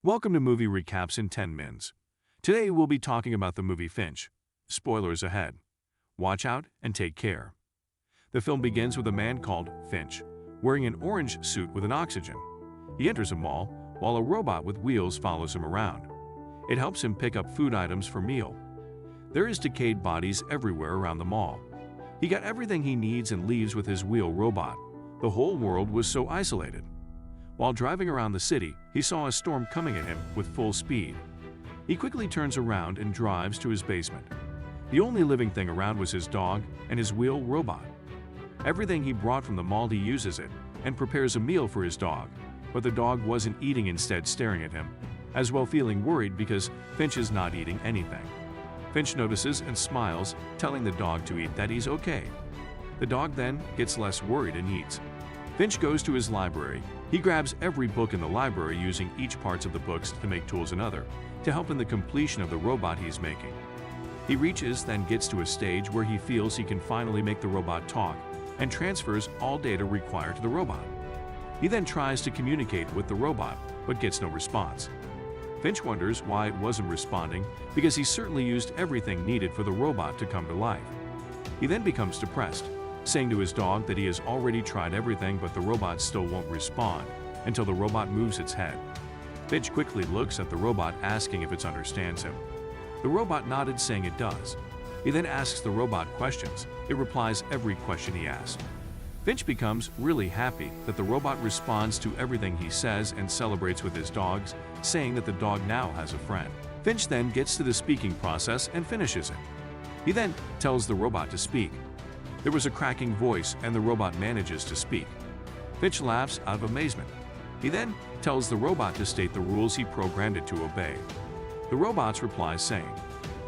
Welcome to Movie Recaps in 10 Mins. Today we'll be talking about the movie Finch. Spoilers ahead. Watch out and take care. The film begins with a man called Finch, wearing an orange suit with an oxygen. He enters a mall while a robot with wheels follows him around. It helps him pick up food items for meal. There is decayed bodies everywhere around the mall. He got everything he needs and leaves with his wheel robot. The whole world was so isolated. While driving around the city, he saw a storm coming at him with full speed. He quickly turns around and drives to his basement. The only living thing around was his dog and his wheel robot. Everything he brought from the mall, he uses it and prepares a meal for his dog, but the dog wasn't eating, instead staring at him, as well feeling worried because Finch is not eating anything. Finch notices and smiles, telling the dog to eat, that he's okay. The dog then gets less worried and eats. Finch goes to his library. He grabs every book in the library, using each parts of the books to make tools and other, to help in the completion of the robot he's making. He reaches, then gets to a stage where he feels he can finally make the robot talk and transfers all data required to the robot. He then tries to communicate with the robot, but gets no response. Finch wonders why it wasn't responding, because he certainly used everything needed for the robot to come to life. He then becomes depressed, saying to his dog that he has already tried everything, but the robot still won't respond until the robot moves its head. Finch quickly looks at the robot, asking if it understands him. The robot nodded, saying it does. He then asks the robot questions. It replies every question he asked. Finch becomes really happy that the robot responds to everything he says and celebrates with his dogs, saying that the dog now has a friend. Finch then gets to the speaking process and finishes it. He then tells the robot to speak. There was a cracking voice and the robot manages to speak. Finch laughs out of amazement. He then tells the robot to state the rules he programmed it to obey. The robot replies saying,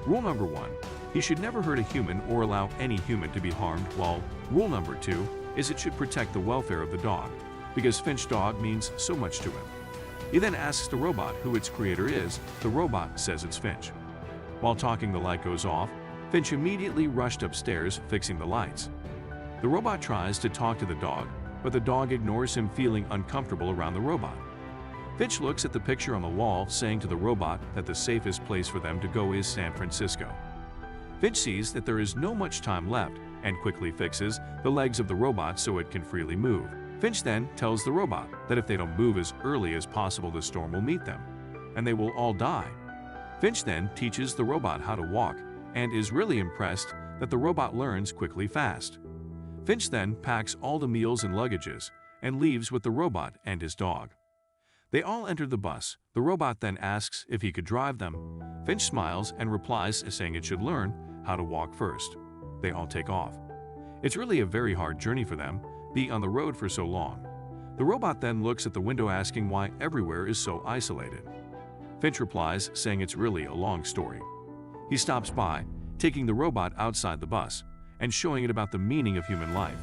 "Rule number 1, he should never hurt a human or allow any human to be harmed, while rule number 2 is it should protect the welfare of the dog, because Finch dog means so much to him." He then asks the robot who its creator is. The robot says it's Finch. While talking, the light goes off. Finch immediately rushed upstairs, fixing the lights. The robot tries to talk to the dog, but the dog ignores him, feeling uncomfortable around the robot. Finch looks at the picture on the wall, saying to the robot that the safest place for them to go is San Francisco. Finch sees that there is no much time left and quickly fixes the legs of the robot so it can freely move. Finch then tells the robot that if they don't move as early as possible, the storm will meet them, and they will all die. Finch then teaches the robot how to walk, and is really impressed that the robot learns quickly fast. Finch then packs all the meals and luggages and leaves with the robot and his dog. They all enter the bus. The robot then asks if he could drive them. Finch smiles and replies, saying it should learn how to walk first. They all take off. It's really a very hard journey for them, being on the road for so long. The robot then looks at the window, asking why everywhere is so isolated. Finch replies, saying it's really a long story. He stops by, taking the robot outside the bus and showing it about the meaning of human life.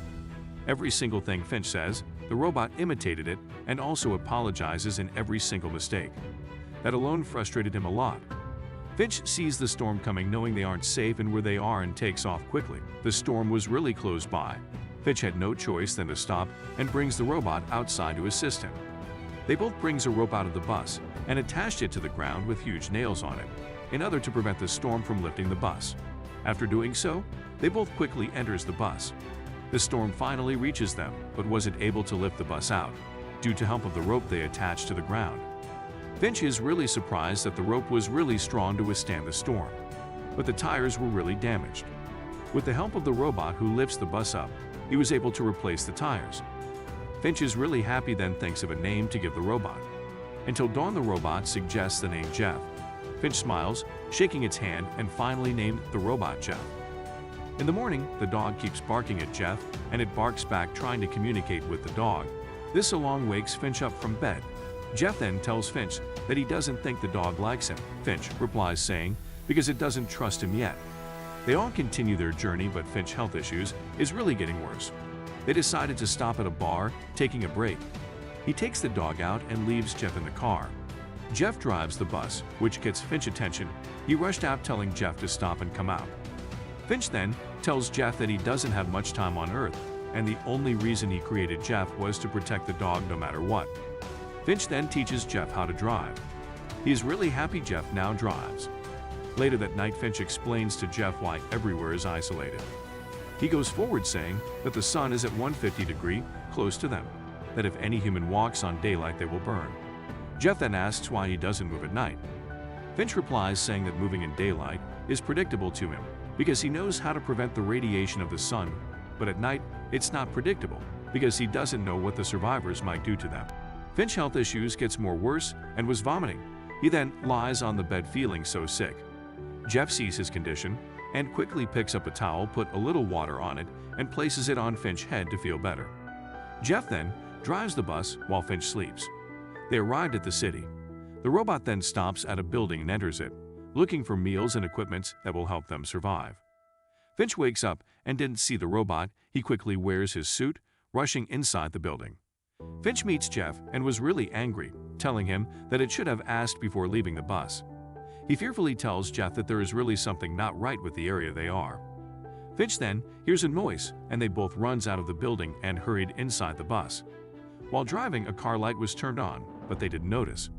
Every single thing Finch says, the robot imitated it and also apologizes in every single mistake. That alone frustrated him a lot. Finch sees the storm coming, knowing they aren't safe and where they are, and takes off quickly. The storm was really close by. Finch had no choice than to stop and brings the robot outside to assist him. They both brings a rope out of the bus and attached it to the ground with huge nails on it, in order to prevent the storm from lifting the bus. After doing so, they both quickly enters the bus. The storm finally reaches them, but wasn't able to lift the bus out, due to help of the rope they attached to the ground. Finch is really surprised that the rope was really strong to withstand the storm, but the tires were really damaged. With the help of the robot who lifts the bus up, he was able to replace the tires. Finch is really happy, then thinks of a name to give the robot. Until Dawn, the robot suggests the name Jeff. Finch smiles, shaking its hand, and finally named the robot Jeff. In the morning, the dog keeps barking at Jeff, and it barks back, trying to communicate with the dog. This alone wakes Finch up from bed. Jeff then tells Finch that he doesn't think the dog likes him. Finch replies, saying because it doesn't trust him yet. They all continue their journey, but Finch's health issues is really getting worse. They decided to stop at a bar, taking a break. He takes the dog out and leaves Jeff in the car. Jeff drives the bus, which gets Finch's attention. He rushed out, telling Jeff to stop and come out. Finch then tells Jeff that he doesn't have much time on Earth, and the only reason he created Jeff was to protect the dog no matter what. Finch then teaches Jeff how to drive. He is really happy Jeff now drives. Later that night, Finch explains to Jeff why everywhere is isolated. He goes forward saying that the sun is at 150 degree close to them, that if any human walks on daylight they will burn. Jeff then asks why he doesn't move at night. Finch replies saying that moving in daylight is predictable to him because he knows how to prevent the radiation of the sun, but at night it's not predictable because he doesn't know what the survivors might do to them. Finch's health issues gets more worse and was vomiting. He then lies on the bed feeling so sick. Jeff sees his condition and quickly picks up a towel, put a little water on it, and places it on Finch's head to feel better. Jeff then drives the bus while Finch sleeps. They arrived at the city. The robot then stops at a building and enters it, looking for meals and equipment that will help them survive. Finch wakes up and didn't see the robot. He quickly wears his suit, rushing inside the building. Finch meets Jeff and was really angry, telling him that it should have asked before leaving the bus. He fearfully tells Jeff that there is really something not right with the area they are. Finch then hears a noise and they both runs out of the building and hurried inside the bus. While driving, a car light was turned on, but they didn't notice.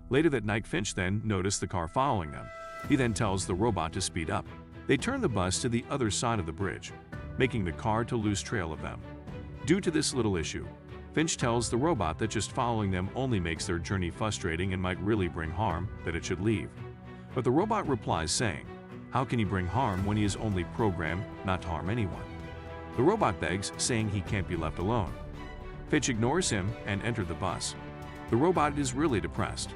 Later that night, Finch then noticed the car following them. He then tells the robot to speed up. They turn the bus to the other side of the bridge, making the car to lose trail of them. Due to this little issue, Finch tells the robot that just following them only makes their journey frustrating and might really bring harm, that it should leave. But the robot replies saying, how can he bring harm when he is only programmed not to harm anyone? The robot begs, saying he can't be left alone. Finch ignores him and enters the bus. The robot is really depressed.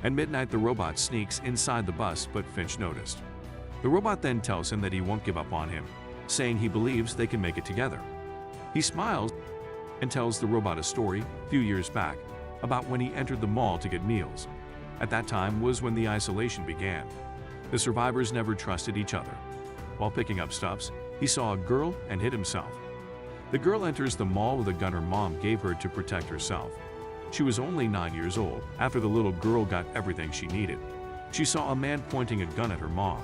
At midnight, the robot sneaks inside the bus, but Finch noticed. The robot then tells him that he won't give up on him, saying he believes they can make it together. He smiles and tells the robot a story a few years back about when he entered the mall to get meals. At that time was when the isolation began. The survivors never trusted each other. While picking up stuffs, he saw a girl and hid himself. The girl enters the mall with a gun her mom gave her to protect herself. She was only 9 years old. After the little girl got everything she needed, she saw a man pointing a gun at her mom.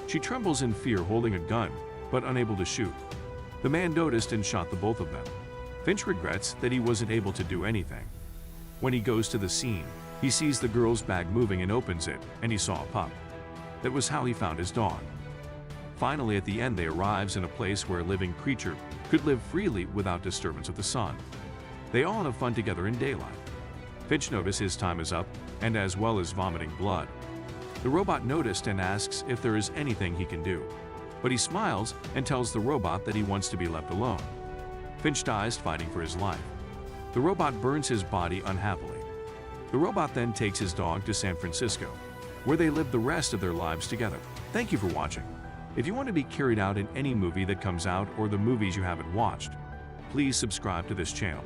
She trembles in fear, holding a gun, but unable to shoot. The man noticed and shot the both of them. Finch regrets that he wasn't able to do anything. When he goes to the scene, he sees the girl's bag moving and opens it, and he saw a pup. That was how he found his dog. Finally, at the end, they arrives in a place where a living creature could live freely without disturbance of the sun. They all have fun together in daylight. Finch notices his time is up, and as well as vomiting blood. The robot noticed and asks if there is anything he can do, but he smiles and tells the robot that he wants to be left alone. Finch dies fighting for his life. The robot burns his body unhappily. The robot then takes his dog to San Francisco, where they live the rest of their lives together. Thank you for watching. If you want to be carried out in any movie that comes out or the movies you haven't watched, please subscribe to this channel.